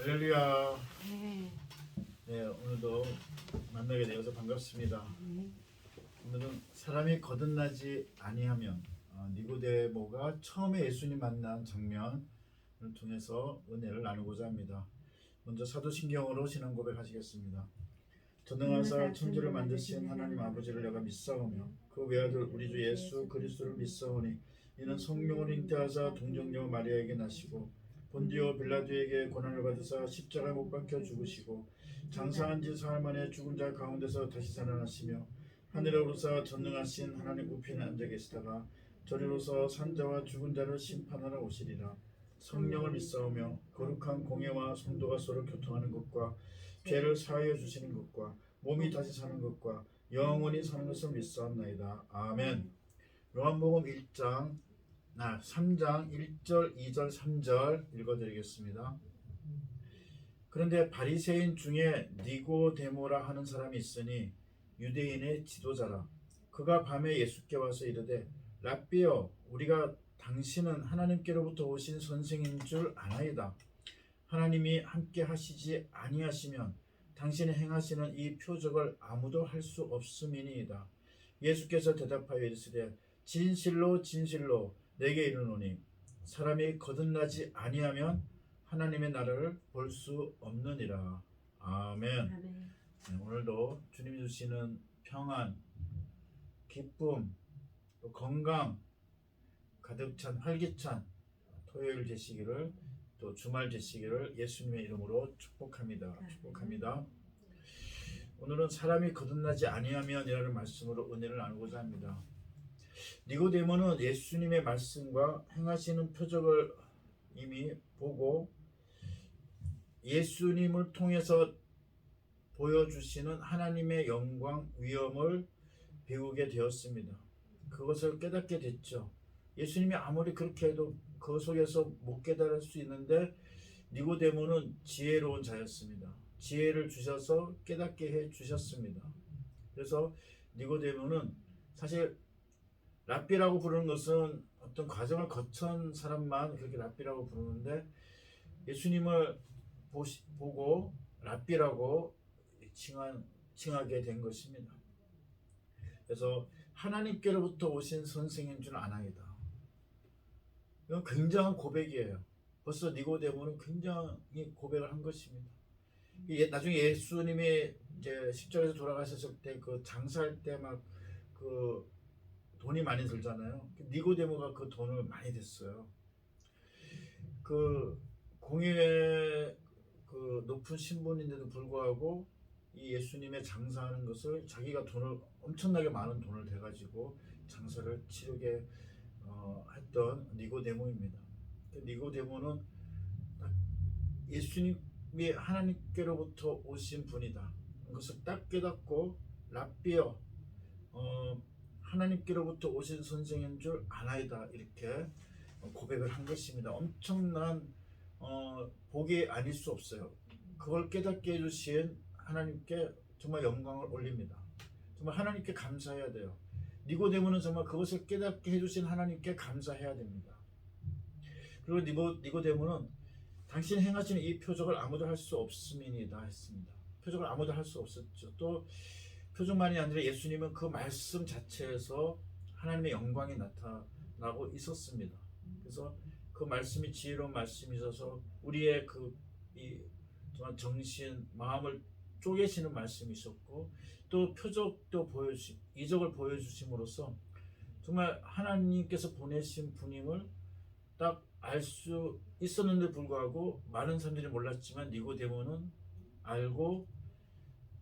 할렐루야. 네. 네, 오늘도 만나게 되어서 반갑습니다. 오늘은 사람이 거듭나지 아니하면 니고데모가 처음에 예수님 만난 장면을 통해서 은혜를 나누고자 합니다. 먼저 사도신경으로 신앙 고백하시겠습니다. 전능하사 천지를 만드신 하나님 아버지를 내가 믿사오며 그 외아들 우리 주 예수 그리스도를 믿사오니 이는 성령을 잉태하사 동정녀 마리아에게 나시고 본디오 빌라도에게 고난을 받으사 십자가에 못 박혀 죽으시고 장사한 지 사흘 만에 죽은 자 가운데서 다시 살아나시며 하늘에 오르사 전능하신 하나님 우편에 앉아 계시다가 저리로서 산자와 죽은 자를 심판하러 오시리라. 성령을 믿사오며 거룩한 공예와 성도가 서로 교통하는 것과 죄를 사하여 주시는 것과 몸이 다시 사는 것과 영원히 사는 것을 믿사옵나이다. 아멘. 요한복음 3장 1절 2절 3절 읽어드리겠습니다. 그런데 바리새인 중에 니고데모라 하는 사람이 있으니 유대인의 지도자라. 그가 밤에 예수께 와서 이르되 랍비여, 우리가 당신은 하나님께로부터 오신 선생인 줄 아나이다. 하나님이 함께 하시지 아니하시면 당신이 행하시는 이 표적을 아무도 할 수 없음이니이다. 예수께서 대답하여 이르시되 진실로 진실로 내게 이르노니 사람이 거듭나지 아니하면 하나님의 나라를 볼 수 없느니라. 아멘. 네, 오늘도 주님이 주시는 평안, 기쁨, 또 건강 가득 찬 활기찬 토요일 되시기를, 또 주말 되시기를 예수님의 이름으로 축복합니다. 축복합니다. 오늘은 사람이 거듭나지 아니하면이라는 말씀으로 은혜를 나누고자 합니다. 니고데모는 예수님의 말씀과 행하시는 표적을 이미 보고 예수님을 통해서 보여주시는 하나님의 영광, 위엄을 배우게 되었습니다. 그것을 깨닫게 됐죠. 예수님이 아무리 그렇게 해도 그 속에서 못 깨달을 수 있는데 니고데모는 지혜로운 자였습니다. 지혜를 주셔서 깨닫게 해 주셨습니다. 그래서 니고데모는 사실 랍비라고 부르는 것은 어떤 과정을 거친 사람만 그렇게 랍비라고 부르는데 예수님을 보고 랍비라고 칭하게 된 것입니다. 그래서 하나님께로부터 오신 선생인 줄 아나이다. 이건 굉장한 고백이에요. 벌써 니고데모는 굉장히 고백을 한 것입니다. 나중에 예수님이 이제 십자가에서 돌아가셨을 때 그 장사할 때 막 그 돈이 많이 들잖아요. 니고데모가 그 돈을 많이 댔어요. 그 공의회 그 높은 신분인데도 불구하고 이 예수님의 장사하는 것을 자기가 돈을 엄청나게 많은 돈을 대가지고 장사를 치르게 했던 니고데모입니다. 니고데모는 예수님이 하나님께로부터 오신 분이다. 그것을 딱 깨닫고 랍비여, 하나님께로부터 오신 선생인 줄 아나이다. 이렇게 고백을 한 것입니다. 엄청난 복이 아닐 수 없어요. 그걸 깨닫게 해주신 하나님께 정말 영광을 올립니다. 정말 하나님께 감사해야 돼요. 니고데모는 정말 그것을 깨닫게 해주신 하나님께 감사해야 됩니다. 그리고 니고데모는 당신이 행하시는 이 표적을 아무도 할 수 없음이니이다 했습니다. 표적을 아무도 할 수 없었죠. 또 표적만이 아니라 예수님은 그 말씀 자체에서 하나님의 영광이 나타나고 있었습니다. 그래서 그 말씀이 지혜로운 말씀이 있어서 우리의 이 정말 정신, 마음을 쪼개시는 말씀이 있었고, 또 표적도 이적을 보여주심으로써 정말 하나님께서 보내신 분임을 딱 알 수 있었는데 불구하고 많은 사람들이 몰랐지만 니고데모는 알고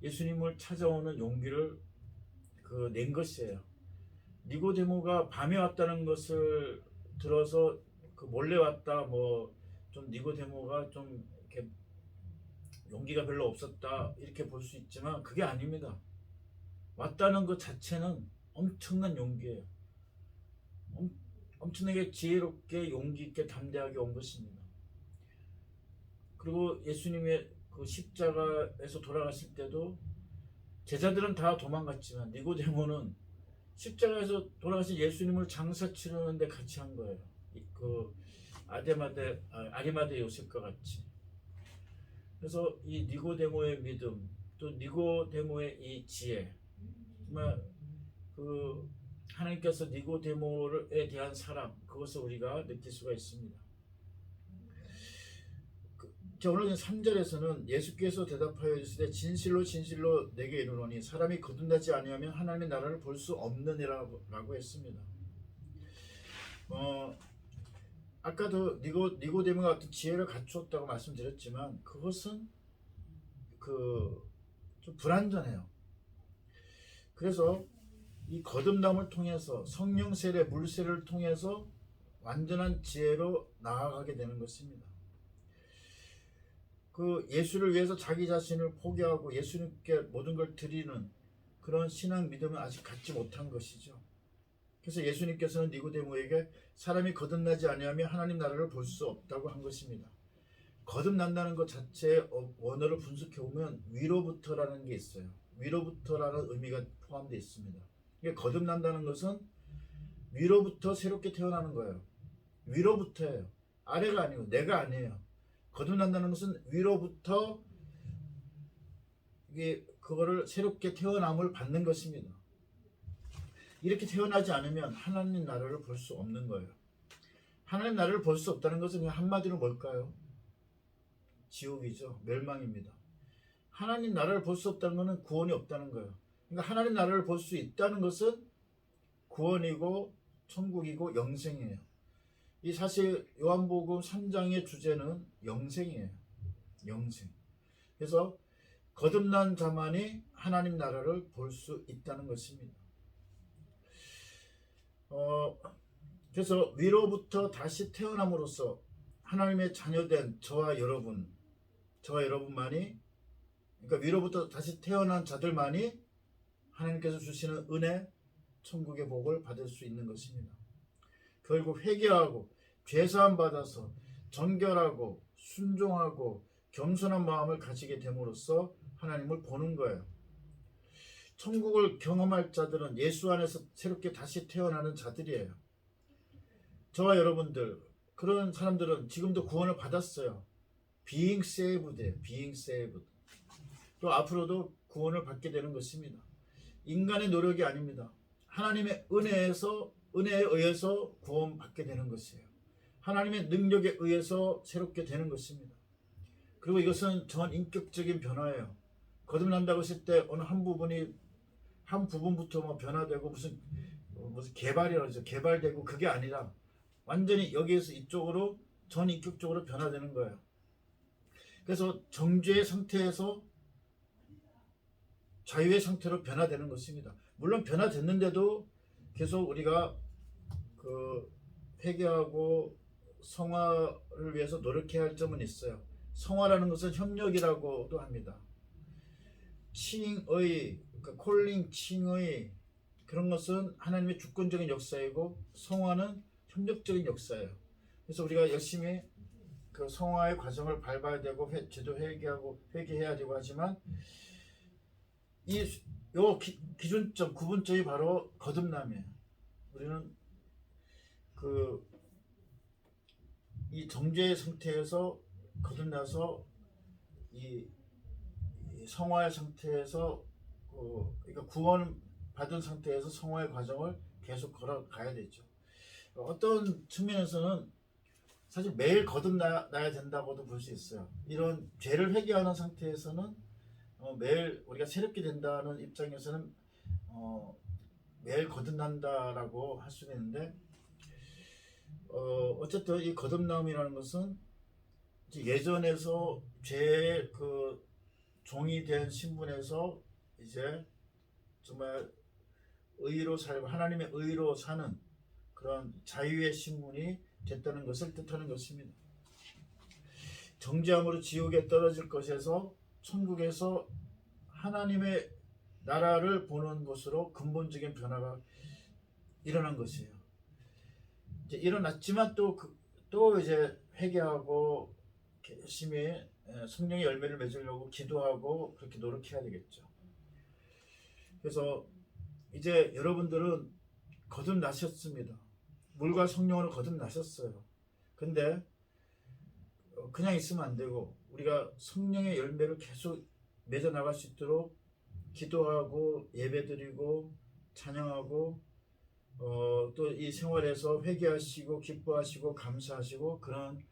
예수님을 찾아오는 용기를 낸 것이에요. 니고데모가 밤에 왔다는 것을 들어서 몰래 왔다, 좀 니고데모가 좀 이렇게 용기가 별로 없었다 이렇게 볼 수 있지만 그게 아닙니다. 왔다는 것 자체는 엄청난 용기예요. 엄청나게 지혜롭게 용기 있게 담대하게 온 것입니다. 그리고 예수님의 그 십자가에서 돌아갔을 때도 제자들은 다 도망갔지만 니고데모는 십자가에서 돌아가신 예수님을 장사 치르는데 같이 한 거예요. 그 아리마대 요셉과 같이. 그래서 이 니고데모의 믿음, 또 니고데모의 이 지혜, 정말 그 하나님께서 니고데모에 대한 사랑, 그것을 우리가 느낄 수가 있습니다. 오늘 3절에서는 예수께서 대답하여 이르시되 진실로 진실로 내게 이르노니 사람이 거듭나지 아니하면 하나님의 나라를 볼 수 없느니라고 했습니다. 아까도 니고데모가 어떤 지혜를 갖추었다고 말씀드렸지만 그것은 좀 불완전해요. 그래서 이 거듭남을 통해서 성령 세례, 물 세례를 통해서 완전한 지혜로 나아가게 되는 것입니다. 예수를 위해서 자기 자신을 포기하고 예수님께 모든 걸 드리는 그런 신앙 믿음은 아직 갖지 못한 것이죠. 그래서 예수님께서는 니고데모에게 사람이 거듭나지 아니하면 하나님 나라를 볼 수 없다고 한 것입니다. 거듭난다는 것 자체의 원어를 분석해 보면 위로부터라는 게 있어요. 위로부터라는 의미가 포함되어 있습니다. 거듭난다는 것은 위로부터 새롭게 태어나는 거예요. 위로부터예요. 아래가 아니고 내가 아니에요. 거듭난다는 것은 위로부터 그거를 새롭게 태어남을 받는 것입니다. 이렇게 태어나지 않으면 하나님 나라를 볼 수 없는 거예요. 하나님 나라를 볼 수 없다는 것은 그냥 한마디로 뭘까요? 지옥이죠. 멸망입니다. 하나님 나라를 볼 수 없다는 것은 구원이 없다는 거예요. 그러니까 하나님 나라를 볼 수 있다는 것은 구원이고 천국이고 영생이에요. 이 사실 요한복음 3장의 주제는 영생이에요. 영생. 그래서 거듭난 자만이 하나님 나라를 볼 수 있다는 것입니다. 그래서 위로부터 다시 태어남으로써 하나님의 자녀된 저와 여러분만이, 그러니까 위로부터 다시 태어난 자들만이 하나님께서 주시는 은혜, 천국의 복을 받을 수 있는 것입니다. 결국 회개하고 죄사함 받아서 정결하고 순종하고 겸손한 마음을 가지게 됨으로써 하나님을 보는 거예요. 천국을 경험할 자들은 예수 안에서 새롭게 다시 태어나는 자들이에요. 저와 여러분들, 그런 사람들은 지금도 구원을 받았어요. being saved, being saved. 또 앞으로도 구원을 받게 되는 것입니다. 인간의 노력이 아닙니다. 하나님의 은혜에 의해서 구원받게 되는 것이에요. 하나님의 능력에 의해서 새롭게 되는 것입니다. 그리고 이것은 전인격적인 변화예요. 거듭난다고 했을 때 어느 한 부분부터 변화되고 무슨 개발이라고 개발되고 그게 아니라 완전히 여기에서 이쪽으로 전인격적으로 변화되는 거예요. 그래서 정죄의 상태에서 자유의 상태로 변화되는 것입니다. 물론 변화됐는데도 계속 우리가 회개하고 성화를 위해서 노력해야 할 점은 있어요. 성화라는 것은 협력이라고도 합니다. 칭의, 그러니까 콜링, 칭의, 그런 것은 하나님의 주권적인 역사이고 성화는 협력적인 역사예요. 그래서 우리가 열심히 성화의 과정을 밟아야 되고 제도 회개해야 되고 하지만 요 기준점, 구분점이 바로 거듭남이에요. 우리는 이 정죄의 상태에서 거듭나서 이 성화의 상태에서 그러니까 구원 받은 상태에서 성화의 과정을 계속 걸어가야 되죠. 어떤 측면에서는 사실 매일 거듭나야 된다고도 볼 수 있어요. 이런 죄를 회개하는 상태에서는 매일 우리가 새롭게 된다는 입장에서는 매일 거듭난다라고 할 수는 있는데 어쨌든 이 거듭남이라는 것은 예전에서 죄의 종이 된 신분에서 이제 정말 의로 살고 하나님의 의로 사는 그런 자유의 신분이 됐다는 것을 뜻하는 것입니다. 정죄함으로 지옥에 떨어질 것에서 천국에서 하나님의 나라를 보는 것으로 근본적인 변화가 일어난 것이에요. 이제 일어났지만 또 이제 회개하고 열심히 성령의 열매를 맺으려고 기도하고 그렇게 노력해야 되겠죠. 그래서 이제 여러분들은 거듭나셨습니다. 물과 성령으로 거듭나셨어요. 근데 그냥 있으면 안 되고 우리가 성령의 열매를 계속 맺어 나갈 수 있도록 기도하고 예배드리고 찬양하고 또 이 생활에서 회개하시고 기뻐하시고 감사하시고 그런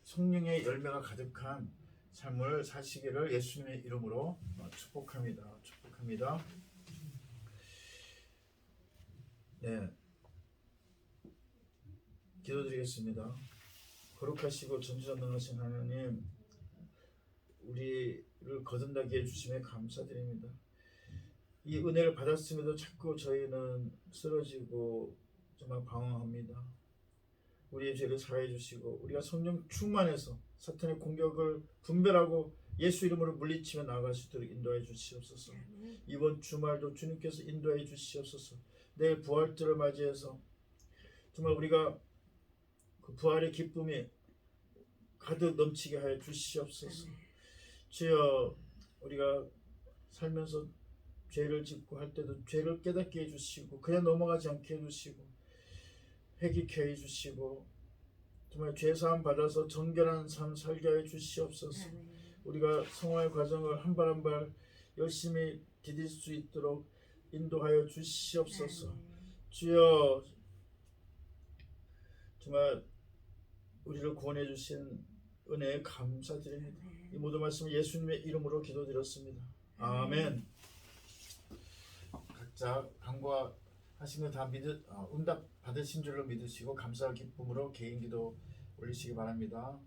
성령의 열매가 가득한 삶을 사시기를 예수님의 이름으로 축복합니다. 축복합니다. 네, 기도드리겠습니다. 거룩하시고 전지전능하신 하나님, 우리를 거듭나게 해주심에 감사드립니다. 이 은혜를 받았음에도 자꾸 저희는 쓰러지고 정말 방황합니다. 우리의 죄를 사하여 주시고 우리가 성령 충만해서 사탄의 공격을 분별하고 예수 이름으로 물리치며 나아갈 수 있도록 인도해 주시옵소서. 이번 주말도 주님께서 인도해 주시옵소서. 내일 부활절을 맞이해서 정말 우리가 그 부활의 기쁨이 가득 넘치게 하여 주시옵소서. 주여, 우리가 살면서 죄를 짓고 할 때도 죄를 깨닫게 해주시고 그냥 넘어가지 않게 해주시고 회개케 해주시고 정말 죄사함 받아서 정결한 삶 살게 해 주시옵소서. 우리가 성화의 과정을 한 발 한 발 열심히 디딜 수 있도록 인도하여 주시옵소서. 주여, 정말 우리를 구원해 주신 은혜에 감사드립니다. 이 모든 말씀 예수님의 이름으로 기도드렸습니다. 아멘. 각자 간구하신 거 다 응답 받으신 줄로 믿으시고 감사와 기쁨으로 개인 기도 올리시기 바랍니다.